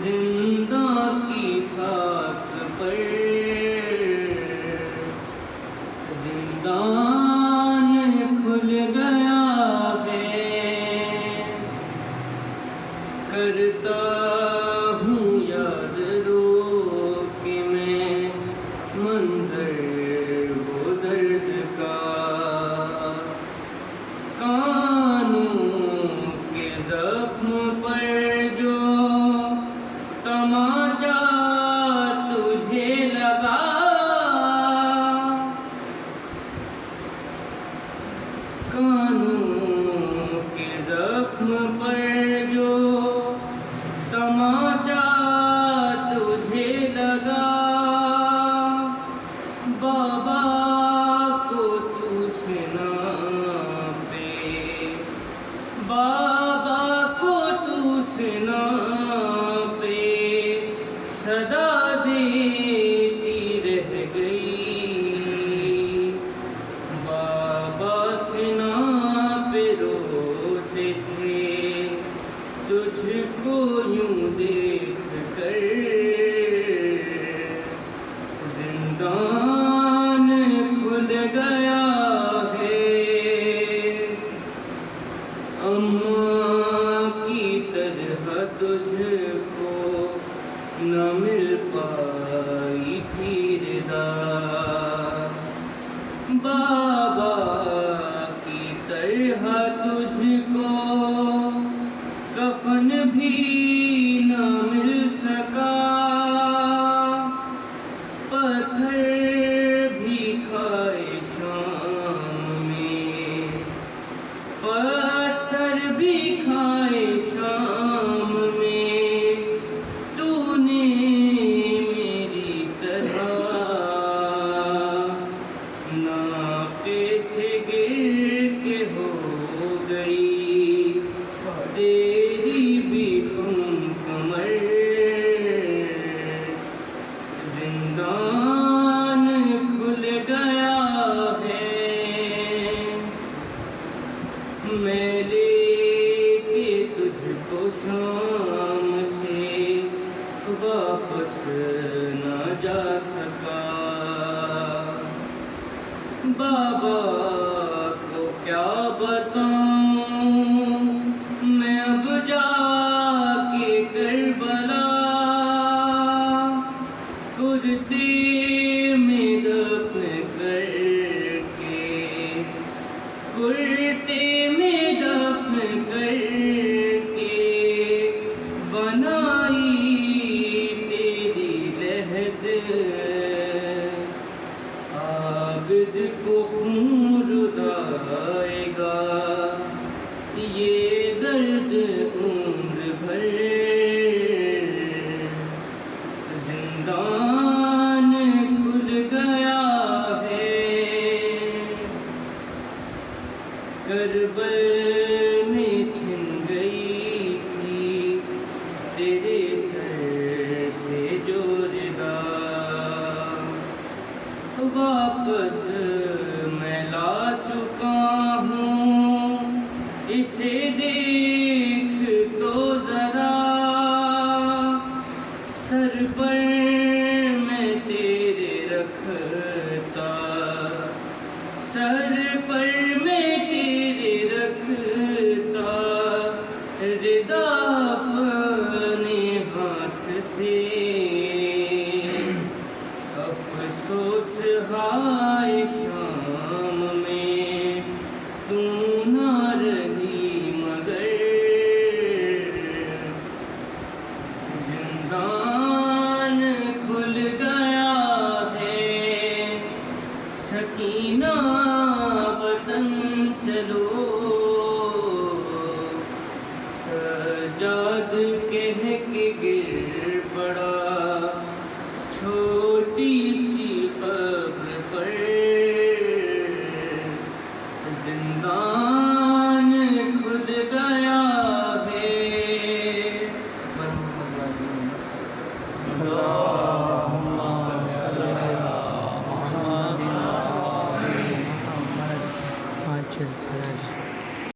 زندہ کی خاک پر زندان کھل گیا ہے، کرتا ہوں یاد رو کہ میں منظر وہ درد کا، کانوں کے زخم پر جو تماچا تجھے لگا، کانوں کے زخم پر جو تماچا تجھے لگا، بابا کو تو سنا پہ، بابا کو تو سنا پہ صدا دیتی رہ گئی، بابا سنا پہ روتے تھے تجھ کو یوں دیکھ کر، زندان کھل گیا ہے، اماں کی طرح تجھ کو نہ مل پائی تھی ردا، بابا کی طرح تجھ کو کفن بھی نہ مل سکا، پتھر بھی کھائے شام میں، پتھر بھی کھائے شام میں، تو نے میری طرح ناپے سے گر کے ہو گئی، تیری بھی خم کمر، زندان کھل گیا ہے، میں لے کے تجھ کو شام سے واپس نہ جا سکا، بابا کو کیا بتاؤں میں اب جا کے کربلا، کرتے میں دفن کر کے، کرتے میں دفن کر کے بنائی تیری لحد، عابد کو خون رلائے گا یہ درد عمر بھر، زندان کھل گیا ہے، کربل میں چھن گئی تھی تیرے سر سے جو ردا، واپس میں لا چکا ہوں اسے دیکھ تو ذرا، سر پر میں تیرے رکھتا، سر پر میں تیرے رکھتا، ردا اپنے ہاتھ سے